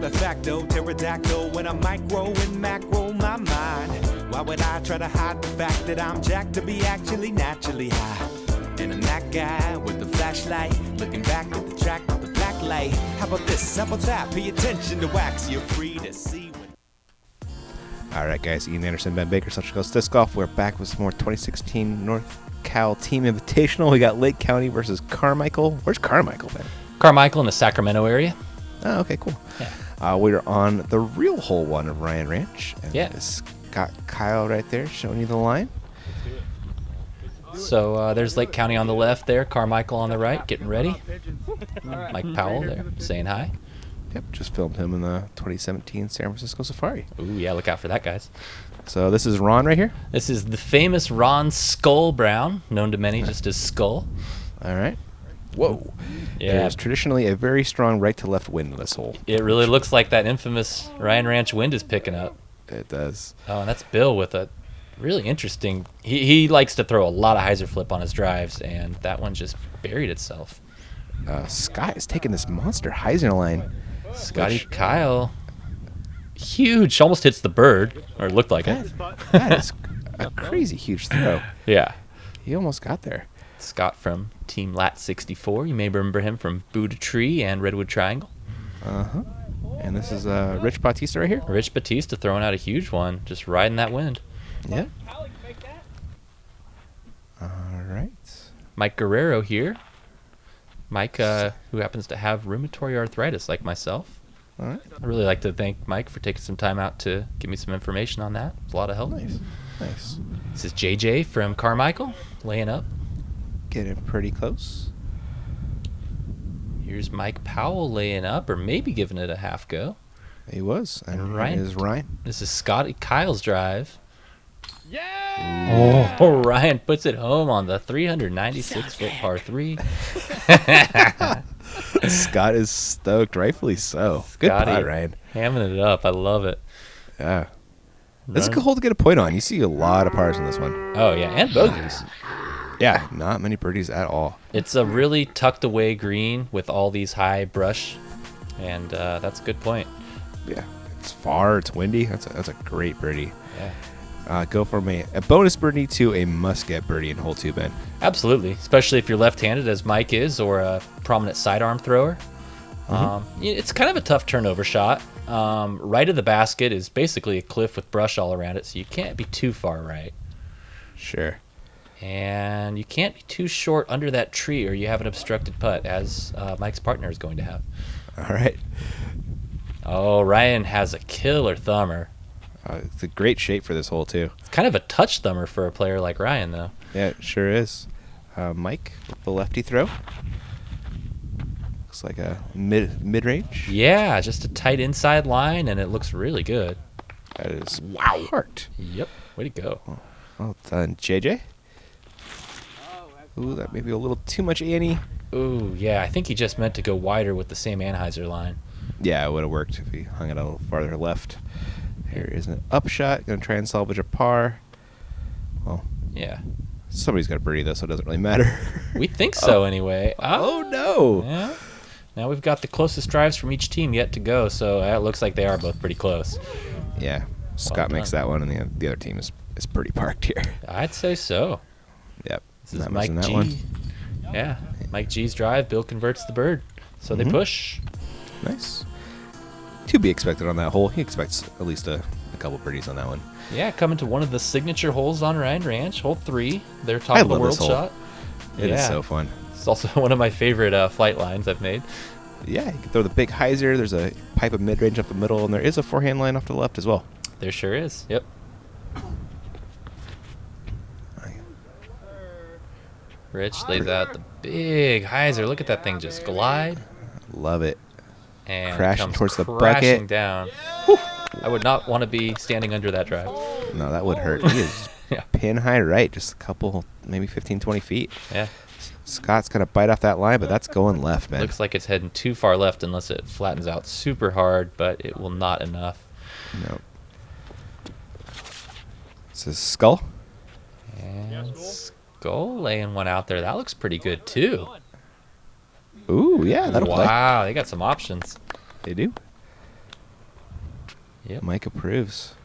de facto, pterodactyl when I'm micro and macro my mind. Why would I try to hide the fact that I'm jacked to be actually naturally high? And I'm that guy with the flashlight, looking back at the track with the black light. How about this? How about that? Pay attention to wax, you're free to see what... All right, guys. Ian Anderson, Ben Baker, Central Coast Disc Golf. We're back with some more 2016 NorCal Team Invitational. We got Lake County versus Carmichael. Where's Carmichael, Ben? Carmichael in the Sacramento area. Oh, okay, cool. Yeah. We're on the real hole one of Ryan Ranch. And Yeah. It's got Kyle right there showing you the line. So there's Lake County on the left there, Carmichael on the right, getting ready. Mike Powell there, saying hi. Yep, just filmed him in the 2017 San Francisco Safari. Ooh, yeah, look out for that, guys. So this is Ron right here. This is the famous Ron Skull Brown, known to many just as Skull. All right. Whoa. Yeah. There's traditionally a very strong right-to-left wind in this hole. It really looks like that infamous Ryan Ranch wind is picking up. It does. Oh, and that's Bill with a really interesting... He likes to throw a lot of hyzer flip on his drives, and that one just buried itself. Scott is taking this monster hyzer line. Scotty Kyle, huge, almost hits the bird, or it looked like it. That is a crazy huge throw. Yeah. He almost got there. Scott from Team Lat 64. You may remember him from Buddha Tree and Redwood Triangle. Uh-huh. And this is Rich Bautista right here. Rich Batista throwing out a huge one, just riding that wind. Yeah. All right. Mike Guerrero here. Mike, who happens to have rheumatoid arthritis like myself. All right. I'd really like to thank Mike for taking some time out to give me some information on that. It's a lot of help. Nice. Nice. This is JJ from Carmichael, laying up. Getting pretty close. Here's Mike Powell laying up, or maybe giving it a half go. He was. And Ryan. Ryan is Ryan. This is Scotty Kyle's drive. Yeah! Oh, Ryan puts it home on the 396-foot par 3. Scott is stoked, rightfully so. Good Scotty putt, Ryan. hamming it up. I love it. Yeah. This is a good hole to get a point on. You see a lot of pars in this one. Oh, yeah, and bogeys. Yeah, not many birdies at all. It's a really tucked away green with all these high brush, and that's a good point. Yeah. It's far, it's windy. That's a great birdie. Yeah. Go from a bonus birdie to a must-get birdie in hole 2, Ben. Absolutely, especially if you're left-handed, as Mike is, or a prominent sidearm thrower. It's kind of a tough turnover shot. Right of the basket is basically a cliff with brush all around it, so you can't be too far right. Sure. And you can't be too short under that tree, or you have an obstructed putt, as Mike's partner is going to have. All right. Oh, Ryan has a killer thumber. It's a great shape for this hole, too. It's kind of a touch thumber for a player like Ryan, though. Yeah, it sure is. Mike with the lefty throw. Looks like a mid-range. Yeah, just a tight inside line, and it looks really good. That is heart. Yep, way to go. Well done, JJ. Ooh, that may be a little too much Annie. Ooh, yeah, I think he just meant to go wider with the same Anheuser line. Yeah, it would have worked if he hung it a little farther left. Here is an upshot. Going to try and salvage a par. Well, Yeah. somebody's got a birdie, though, so it doesn't really matter. We think so, anyway. Oh, no. Yeah. Now we've got the closest drives from each team yet to go, so it looks like they are both pretty close. Yeah, Scott makes that one, and the other team is pretty parked here. I'd say so. Yep. This is Not Mike missing that G. one. Yeah, Mike G's drive. Bill converts the bird. So they push. Nice. To be expected on that hole. He expects at least a couple birdies on that one. Yeah, coming to one of the signature holes on Ryan Ranch, hole 3. Their top I of the love world this hole. shot. It is so fun. It's also one of my favorite flight lines I've made. Yeah, you can throw the big hyzer. There's a pipe of mid-range up the middle, and there is a forehand line off to the left as well. There sure is. Yep. Rich lays out the big hyzer. Look at that thing just glide. Love it. And Crashing comes towards the crashing bucket. down. I would not want to be standing under that drive. No, that would hurt. He is Yeah. pin high right, just a couple, maybe 15, 20 feet. Yeah. Scott's going to bite off that line, but that's going left, man. Looks like it's heading too far left unless it flattens out super hard, but it will not enough. No. This is Skull. And Skull laying one out there. That looks pretty good, too. Ooh, yeah, that'll play. Wow, they got some options. They do. Yep. Mike approves.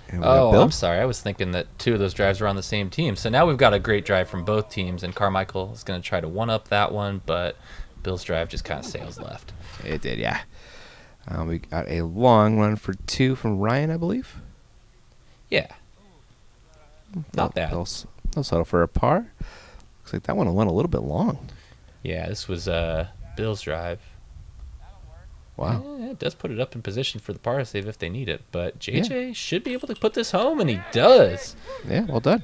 And we got Oh, Bill. I'm sorry. I was thinking that 2 of those drives were on the same team. So now we've got a great drive from both teams, and Carmichael is going to try to one-up that one, but Bill's drive just kind of sails left. It did, yeah. We got a long run for 2 from Ryan, I believe. Yeah. Not bad. They'll settle for a par. Looks like that one went a little bit long. Yeah, this was Bill's drive. Wow. Yeah, it does put it up in position for the par save if they need it, but JJ should be able to put this home, and he does. Yeah, well done.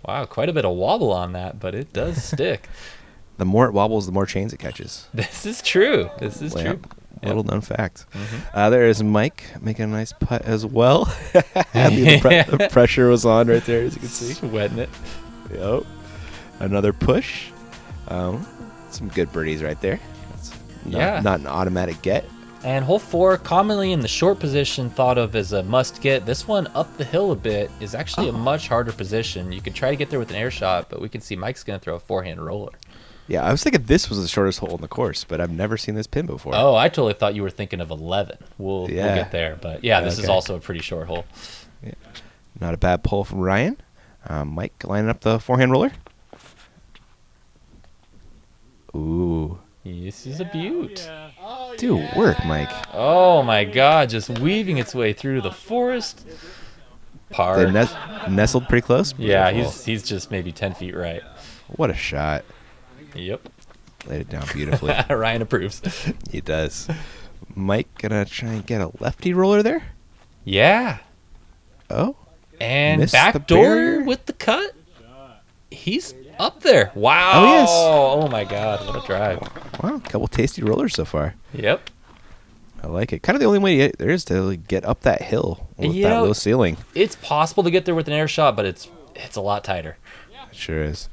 Wow, quite a bit of wobble on that, but it does stick. The more it wobbles, the more chains it catches. This is true. This is Yeah, true. little known fact. Mm-hmm. There is Mike making a nice putt as well. The pressure was on right there, as you can see. Wetting it. Yep. Another push. Some good birdies right there. Not an automatic get. And hole 4, commonly in the short position, thought of as a must get. This one up the hill a bit is actually a much harder position. You can try to get there with an air shot, but we can see Mike's going to throw a forehand roller. Yeah, I was thinking this was the shortest hole in the course, but I've never seen this pin before. Oh, I totally thought you were thinking of 11. We'll get there, but yeah, this is also a pretty short hole. Yeah. Not a bad pull from Ryan. Mike lining up the forehand roller. Ooh. This is a beaut. Do work, Mike. Oh my God, just weaving its way through the forest. Par. They nestled pretty close. Yeah, Beautiful. he's just maybe 10 feet right. What a shot. Yep. Laid it down beautifully. Ryan approves. He does. Mike gonna try and get a lefty roller there? Yeah. Oh. And Missed the backdoor barrier? with the cut. He's up there. Wow. Oh, yes. Oh my God, what a drive. Wow, a couple tasty rollers so far. Yep. I like it. Kind of the only way there is to get up that hill with that low ceiling. It's possible to get there with an air shot, but it's a lot tighter. It sure is.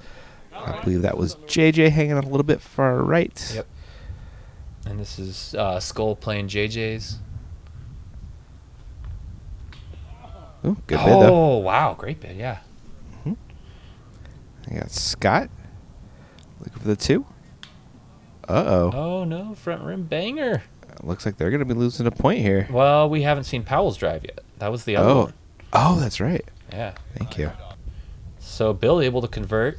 I believe that was JJ hanging a little bit far right. Yep. And this is Skull playing JJ's. Ooh, good bid though. Oh, wow. Great bid, yeah. I got Scott looking for the 2. Uh-oh. Oh, no. Front rim banger. Looks like they're going to be losing a point here. Well, we haven't seen Powell's drive yet. That was the other one. Oh, that's right. Yeah. Thank you. So Bill able to convert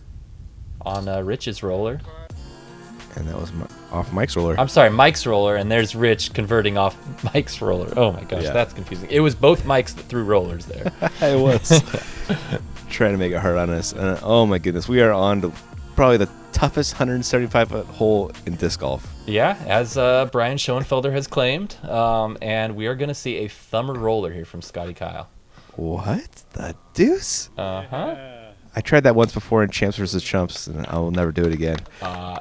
on Rich's roller. And that was off Mike's roller. I'm sorry, Mike's roller, and there's Rich converting off Mike's roller. Oh my gosh, that's confusing. It was both Mikes that threw rollers there. It was. Trying to make it hard on us. And, oh my goodness, we are on to probably the toughest 175-foot hole in disc golf. Yeah, as Brian Schoenfelder has claimed, and we are going to see a thumber roller here from Scotty Kyle. What the deuce? Uh-huh. I tried that once before in Champs versus Chumps, and I will never do it again.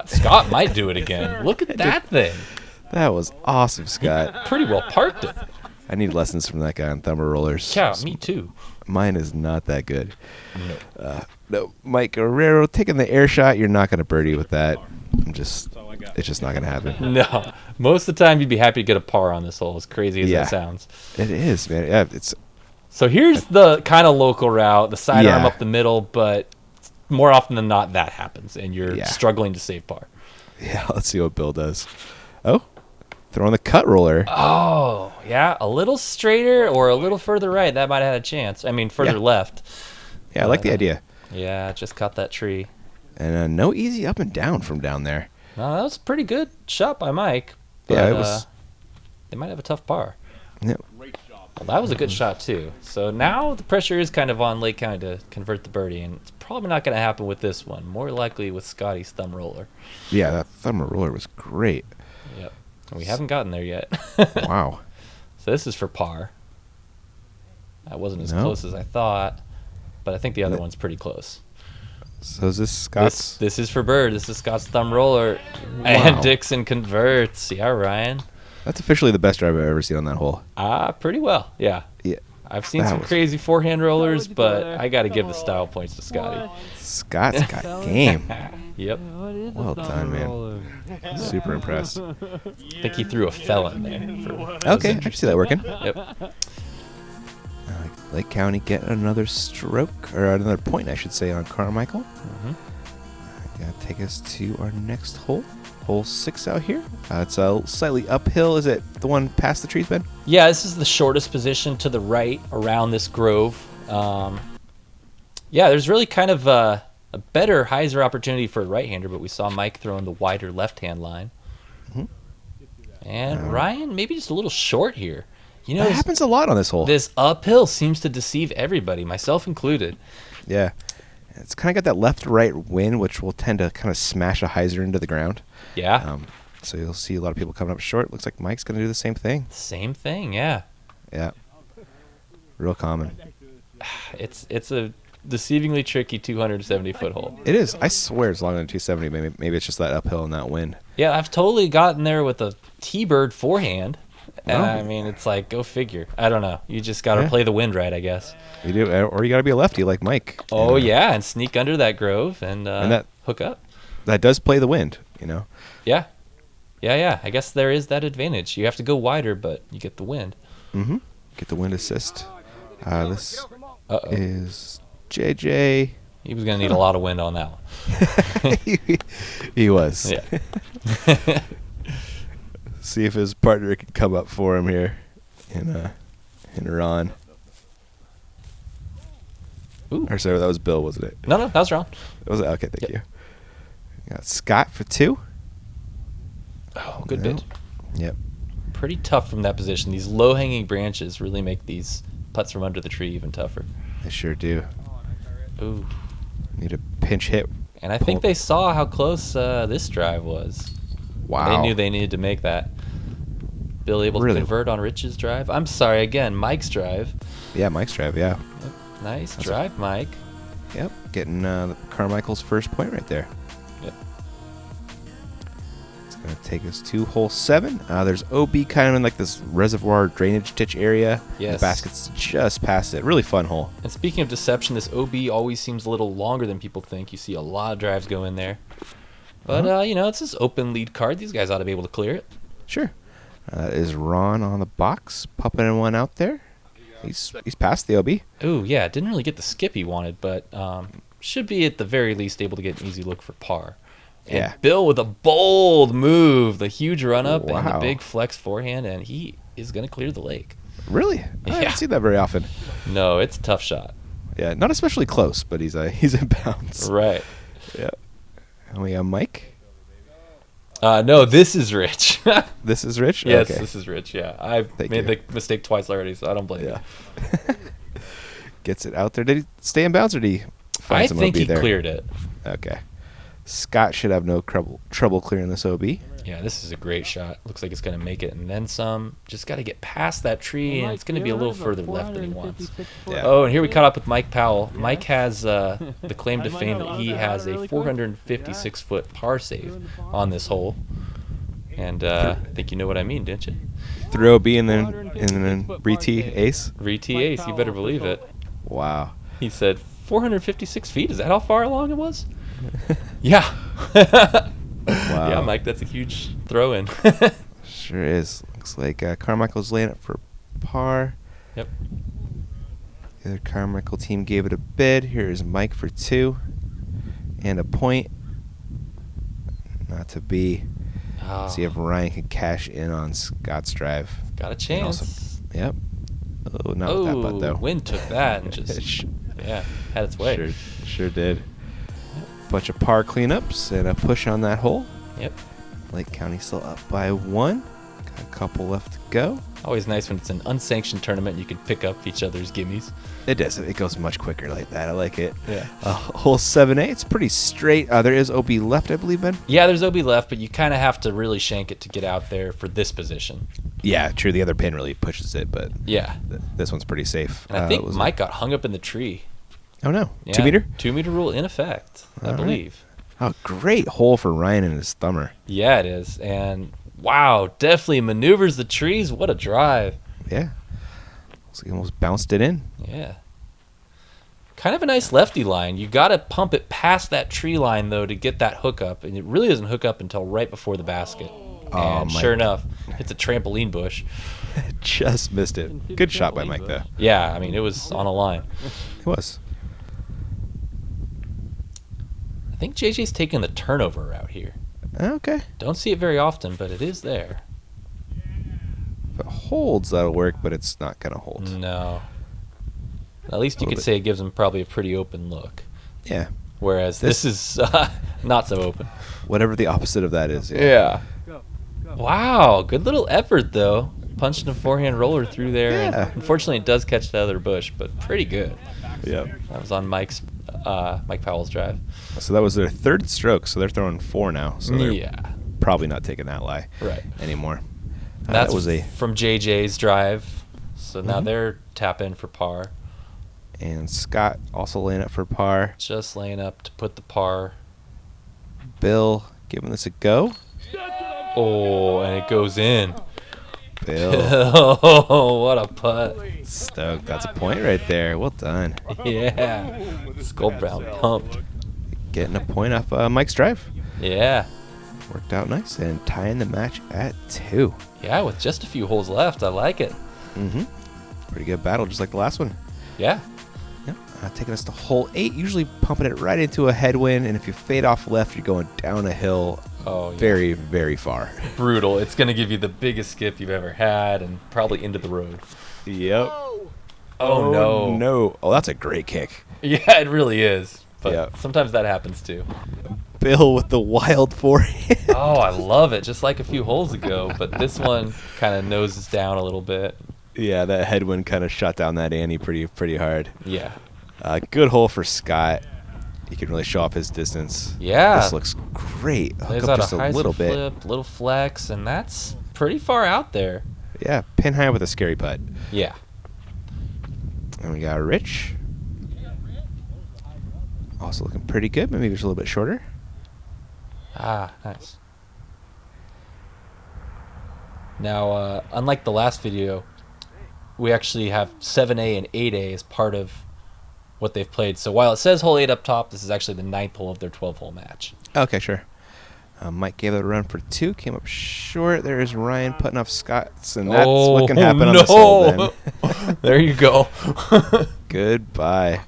Scott might do it again. Look at that thing. That was awesome, Scott. Pretty well parked it. I need lessons from that guy on thumber rollers. Yeah, me too. Mine is not that good. No. No, Mike Guerrero taking the air shot. You're not going to birdie with that. It's just not going to happen. No. Most of the time, you'd be happy to get a par on this hole, as crazy as that sounds. It is, man. Yeah, it's. So here's the kind of local route, the sidearm up the middle, but more often than not, that happens, and you're struggling to save par. Yeah, let's see what Bill does. Oh, throwing the cut roller. Oh, yeah, a little straighter or a little further right. That might have had a chance. I mean, further left. Yeah, I like the idea. Yeah, just caught that tree. And no easy up and down from down there. No, that was a pretty good shot by Mike. But, yeah, it was. They might have a tough par. Yeah. Well, that was a good shot, too. So now the pressure is kind of on Lake County to convert the birdie, and it's probably not going to happen with this one. More likely with Scotty's thumb roller. Yeah, that thumb roller was great. Yep. And we haven't gotten there yet. Wow. So this is for par. That wasn't as close as I thought, but I think the other one's pretty close. So is this Scott's? This is for bird. This is Scott's thumb roller. Wow. And Dixon converts. Yeah, Ryan. That's officially the best drive I've ever seen on that hole. Pretty well. Yeah. Yeah. I've seen some crazy forehand rollers, but I got to give the style points to Scotty. Scott's got game. Yep. Well done, man. Super impressed. I think he threw a felon there. Okay, I can see that working. Yep. Lake County getting another stroke, or another point, I should say, on Carmichael. Mm-hmm. Gonna take us to our next hole. Hole 6 out here. It's a slightly uphill. Is it the one past the trees, Ben? Yeah, this is the shortest position to the right around this grove. Yeah, there's really kind of a better hyzer opportunity for a right-hander, but we saw Mike throwing the wider left-hand line. And Ryan maybe just a little short here. You know, That happens a lot on this hole. this uphill seems to deceive everybody, myself included. Yeah. It's kind of got that left-right wind, which will tend to kind of smash a hyzer into the ground. Yeah, So you'll see a lot of people coming up short. Looks like Mike's going to do the same thing. same thing, yeah. Yeah. Real common. It's a deceivingly tricky 270-foot hole. It is. I swear it's longer than 270. Maybe it's just that uphill and that wind. Yeah, I've totally gotten there with a T-bird forehand. Oh. I mean, it's like, go figure. I don't know. You just got to Yeah. play the wind right, I guess. You do, or you got to be a lefty like Mike. Oh, yeah, and sneak under that grove and that- hook up. That does play the wind, you know. Yeah. Yeah. I guess there is that advantage. You have to go wider, but you get the wind. Mm-hmm. Get the wind assist. This Uh-oh. is JJ. He was going to need a lot of wind on that one. He was. Yeah. See if his partner can come up for him here in Iran. Ooh. Or sorry, that was Bill, wasn't it? No, that was wrong. Was it? Okay, thank Yep. you. Got Scott for 2. Oh, good No. bit. Yep. Pretty tough from that position. These low-hanging branches really make these putts from under the tree even tougher. They sure do. Ooh. Need a pinch hit. And I think Pull- they saw how close this drive was. Wow. They knew they needed to make that. Bill able Really? to convert on Rich's drive. I'm sorry, again, Mike's drive. Yeah, Mike's drive, yeah. Nice drive, Mike. Yep. Getting Carmichael's first point right there. Yep. It's going to take us to hole 7. There's OB kind of in like this reservoir drainage ditch area. Yes. The basket's just past it. Really fun hole. And speaking of deception, this OB always seems a little longer than people think. You see a lot of drives go in there. But, you know, it's this open lead card. These guys ought to be able to clear it. Sure. That is Ron on the box, popping one out there. He's past the OB. Ooh, yeah, didn't really get the skip he wanted, but should be at the very least able to get an easy look for par. And Yeah. Bill with a bold move, the huge run-up and the Wow. big flex forehand, and he is going to clear the lake. Really? I Yeah. haven't seen that very often. No, it's a tough shot. Yeah, not especially close, but he's in bounds. Right. Yeah. And we got Mike. No, this is Rich. This is Rich? Yes, Okay. this is Rich, yeah. I've Thank made you. the mistake twice already, so I don't blame Yeah. you. Gets it out there. Did he stay in bounds or did he find I some think OB he there? cleared it. Okay. Scott should have no trouble clearing this OB. Yeah, this is a great shot. Looks like it's going to make it and then some. Just got to get past that tree, and it's going to be a little further left than he wants. Yeah. Oh, and here we caught up with Mike Powell. Mike has the claim to fame that he has a 456-foot par save on this hole. And I think you know what I mean, didn't you? Through OB and then re-tee ace. Re-tee ace, you better believe it. Wow. He said 456 feet. Is that how far along it was? Yeah. Wow. Yeah, Mike, that's a huge throw-in. Sure is. Looks like Carmichael's laying it for par. Yep. The other Carmichael team gave it a bid. Here's Mike for 2 and a point. Not to be. Oh, See if Ryan can cash in on Scott's drive. got a chance. also- Yep. Oh, not with that putt though. Wind took that and just, yeah, had its way. Sure did. Bunch of par cleanups and a push on that hole. Yep. Lake County still up by 1. Got a couple left to go. Always nice when it's an unsanctioned tournament and you can pick up each other's gimmies. It does. It goes much quicker like that. I like it. Yeah. Hole 7A. It's pretty straight. There is OB left, I believe, Ben. Yeah, there's OB left, but you kind of have to really shank it to get out there for this position. Yeah, true. The other pin really pushes it, but Yeah. this one's pretty safe. And I think was it- Mike got hung up in the tree. Oh, no. Yeah, 2 meter? 2 meter rule in effect, I All right. believe. Oh, great hole for Ryan and his thumber. Yeah, it is. And wow, definitely maneuvers the trees. What a drive. Yeah. So he almost bounced it in. Yeah. Kind of a nice lefty line. You got to pump it past that tree line, though, to get that hookup. And it really doesn't hook up until right before the basket. Oh, And Mike. sure enough, it's a trampoline bush. Just missed it. Good shot by Mike, though. Yeah, I mean, it was on a line. It was. I think JJ's taking the turnover route here. Okay. Don't see it very often, but it is there. If it holds, that'll work, but it's not going to hold. No. At least you Little could bit. say it gives them probably a pretty open look. Yeah. Whereas this is not so open. Whatever the opposite of that is. Yeah. Wow, good little effort though. Punching a forehand roller through there. Yeah. And unfortunately, it does catch the other bush, but pretty good. Yep. That was on Mike Powell's drive. So that was their third stroke, so they're throwing 4 now. So they're Yeah. probably not taking that lie Right. anymore. That's that was a from JJ's drive. So now Mhm. they're tap in for par. and Scott also laying up for par. Just laying up to put the par. Bill giving this a go. Oh, and it goes in. Bill Oh, what a putt. stoked. That's a point right there. Well done. Yeah. Skullbrown pumped. Getting a point off Mike's drive. Yeah. Worked out nice and tying the match at 2. Yeah, with just a few holes left. I like it. Mm-hmm. Pretty good battle, just like the last one. Yeah. Yep. Taking us to hole 8, usually pumping it right into a headwind, and if you fade off left, you're going down a hill Oh, yeah. very, very far. Brutal. It's going to give you the biggest skip you've ever had and probably into the road. Yep. Oh, no. No. Oh, that's a great kick. Yeah, it really is. But Yeah. sometimes that happens too. Bill with the wild forehand. Oh, I love it. Just like a few holes ago. But this one kind of noses down a little bit. Yeah, that headwind kind of shot down that ante pretty hard. Yeah. Good hole for Scott. He can really show off his distance. Yeah. This looks great. Hook There's up out just a a hyzer little bit. flip, little flex, and that's pretty far out there. Yeah, pin high with a scary putt. Yeah. And we got Rich. Also looking pretty good, maybe just a little bit shorter. Ah, nice. Now, unlike the last video, we actually have 7A and 8A as part of what they've played. So while it says hole 8 up top, this is actually the 9th hole of their 12-hole match. Okay, sure. Mike gave it a run for 2, came up short. There's Ryan putting off Scott's, and that's what can happen on this hole then. There you go. Goodbye.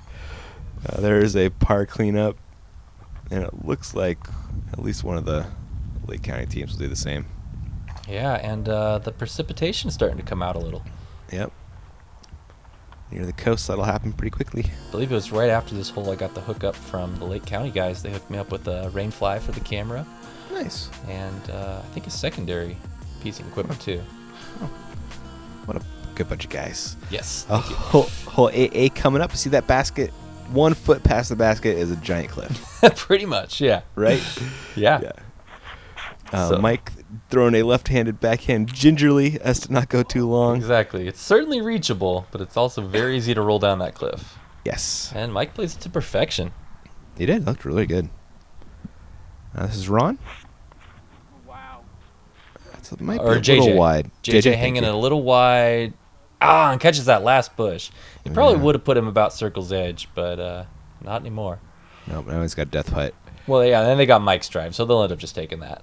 There's a par cleanup, and it looks like at least one of the Lake County teams will do the same. Yeah, and the precipitation is starting to come out a little. Yep. Near the coast, that'll happen pretty quickly. I believe it was right after this hole I got the hookup from the Lake County guys. They hooked me up with a rainfly for the camera. Nice. And I think a secondary piece of equipment too. What a good bunch of guys. Yes. Hole 8A coming up. See that basket? 1 foot past the basket is a giant cliff, Pretty much, yeah. right? Yeah. So- Mike throwing a left-handed backhand gingerly as to not go too long. Exactly. It's certainly reachable, but it's also very easy to roll down that cliff. Yes. And Mike plays it to perfection. He did. Looked really good. This is Ron. Wow. It might Or be a JJ. little wide. JJ thank hanging you. a little wide. Ah, and catches that last bush. It probably Yeah. would have put him about circle's edge, but not anymore. Nope, now he's got a death putt. Well, yeah, and then they got Mike's drive, so they'll end up just taking that.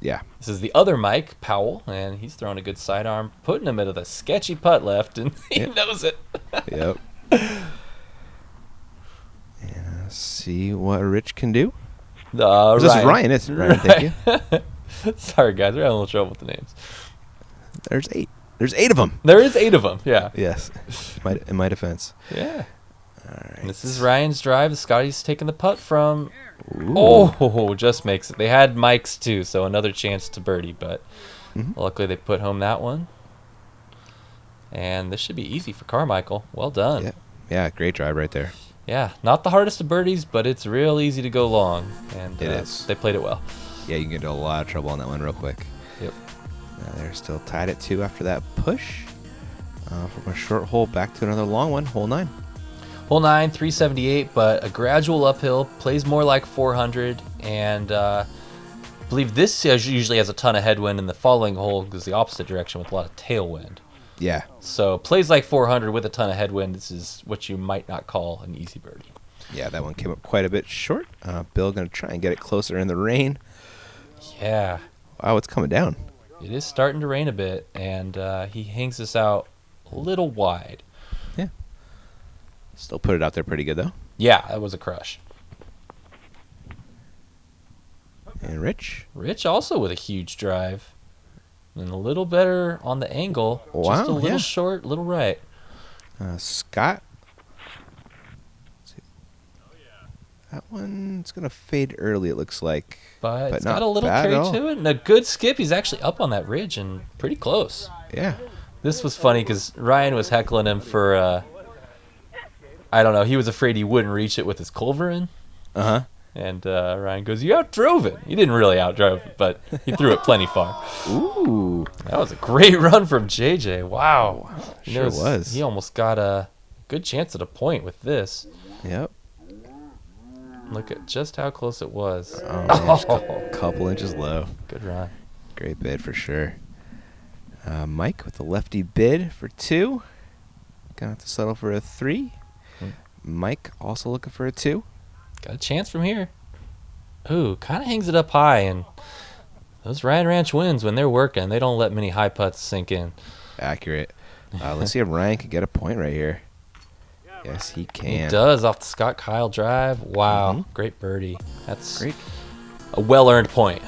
Yeah. This is the other Mike, Powell, and he's throwing a good sidearm, putting him into the sketchy putt left, and he Yep. knows it. Yep. And see what Rich can do. This is Ryan, isn't it? Ryan, thank you. Sorry, guys, we're having a little trouble with the names. There's 8. There's 8 of them. There is 8 of them, yeah. Yes. In my defense. Yeah. All right. And this is Ryan's drive. Scotty's taking the putt from. Ooh. Oh, just makes it. They had Mike's too, so another chance to birdie, but luckily they put home that one. And this should be easy for Carmichael. Well done. Yeah. Yeah, great drive right there. Yeah, not the hardest of birdies, but it's real easy to go long, and It is. they played it well. Yeah, you can get into a lot of trouble on that one real quick. Yep. They're still tied at 2 after that push. From a short hole back to another long one, hole 9. Hole 9, 378, but a gradual uphill, plays more like 400, and I believe this usually has a ton of headwind, and the following hole goes the opposite direction with a lot of tailwind. Yeah. So plays like 400 with a ton of headwind. This is what you might not call an easy birdie. Yeah, that one came up quite a bit short. Bill going to try and get it closer in the rain. Yeah, Wow, it's coming down. it is starting to rain a bit, and he hangs this out a little wide. Yeah. Still put it out there pretty good, though. Yeah, that was a crush. And Rich. Rich also with a huge drive. And a little better on the angle. Wow, Just a little yeah. short, little right. Scott. Let's see. That one's going to fade early, it looks like. But it's not got a little bad carry at all. to it. And a good skip. He's actually up on that ridge and pretty close. Yeah. This was funny because Ryan was heckling him for, I don't know, he was afraid he wouldn't reach it with his culverin. Uh-huh. And Ryan goes, you outdrove it. He didn't really outdrive it, but he threw it plenty far. Ooh. That was a great run from JJ. Wow. Sure was. He almost got a good chance at a point with this. Yep. Look at just how close it was. Oh, man, just a couple inches low. Good run. Great bid for sure. Mike with the lefty bid for 2. Gonna have to settle for a 3. Mike also looking for a 2. Got a chance from here. Ooh, kind of hangs it up high, and those Ryan Ranch wins when they're working. They don't let many high putts sink in. Accurate. Let's see if Ryan can get a point right here. Yes, he can. He does off the Scott Kyle drive. Wow, Mhm. great birdie. That's Great. a well-earned point.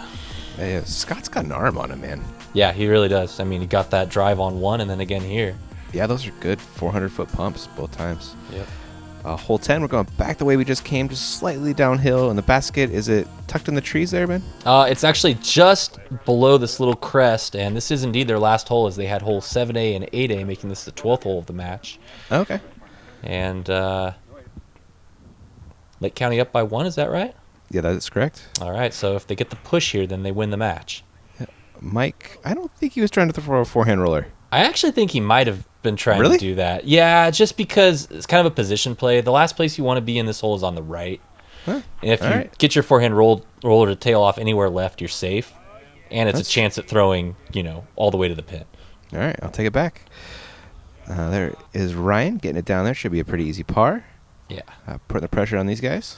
Yeah, Scott's got an arm on him, man. Yeah, he really does. I mean, he got that drive on one and then again here. Yeah, those are good 400-foot pumps both times. Yep. Hole 10, we're going back the way we just came, just slightly downhill. And the basket, is it tucked in the trees there, Ben? It's actually just below this little crest, and this is indeed their last hole, as they had hole 7A and 8A, making this the 12th hole of the match. Okay. And Lake County up by 1, is that right? Yeah, that is correct. All right, so if they get the push here, then they win the match. Mike, I don't think he was trying to throw a forehand roller. I actually think he might have been trying Really? to do that. Yeah, just because it's kind of a position play. The last place you want to be in this hole is on the right. Huh? And if you All right. get your forehand roller to tail off anywhere left, you're safe. And it's That's- a chance at throwing, all the way to the pin. All right, I'll take it back. There is Ryan getting it down there. Should be a pretty easy par. Yeah. Putting the pressure on these guys.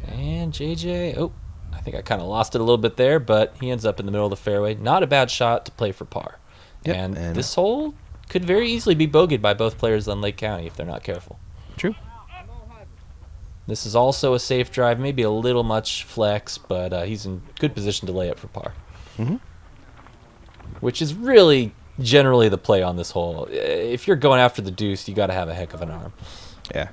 And JJ, I think I kind of lost it a little bit there, but he ends up in the middle of the fairway. Not a bad shot to play for par. Yep, And and- this hole could very easily be bogeyed by both players on Lake County if they're not careful. True. This is also a safe drive, maybe a little much flex, but he's in good position to lay up for par. Mm-hmm. Which is really generally the play on this hole. If you're going after the deuce, you got to have a heck of an arm. Yeah.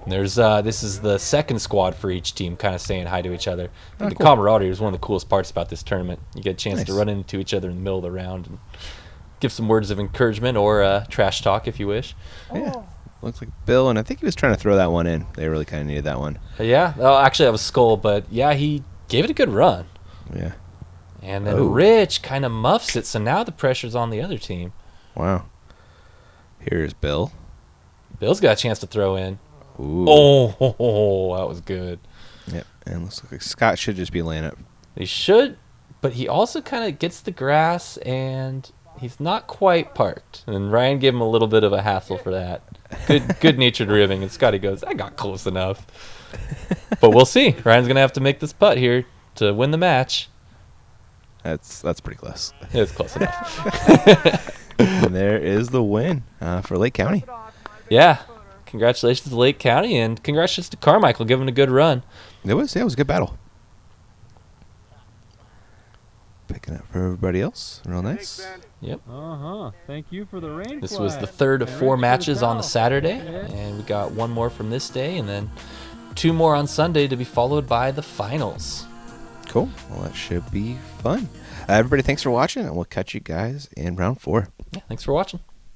This is the second squad for each team kind of saying hi to each other. I think the Cool. camaraderie is one of the coolest parts about this tournament. You get a chance to Nice. run into each other in the middle of the round and give some words of encouragement or trash talk if you wish. Yeah. Looks like Bill, and I think he was trying to throw that one in. They really kind of needed that one. Yeah, oh, actually that was Skull, but yeah, he gave it a good run. Yeah. And then Oh. Rich kind of muffs it, so now the pressure's on the other team. Wow. Here's Bill. Bill's got a chance to throw in. Ooh. Oh, that was good. Yep. And looks like Scott should just be laying up. He should, but he also kind of gets the grass, and he's not quite parked. And Ryan gave him a little bit of a hassle for that. Good-natured ribbing, and Scotty goes, I got close enough. But we'll see. Ryan's going to have to make this putt here to win the match. That's pretty close. It's close enough. And there is the win for Lake County. Yeah. Congratulations to Lake County, and congratulations to Carmichael giving a good run. It was a good battle. Picking up for everybody else. Real nice. Yep. Thank you for the rain. This was the third of 4 matches on the Saturday, and we got 1 more from this day, and then 2 more on Sunday to be followed by the finals. Cool. Well, that should be fun. Everybody, thanks for watching, and we'll catch you guys in round 4. Yeah, thanks for watching.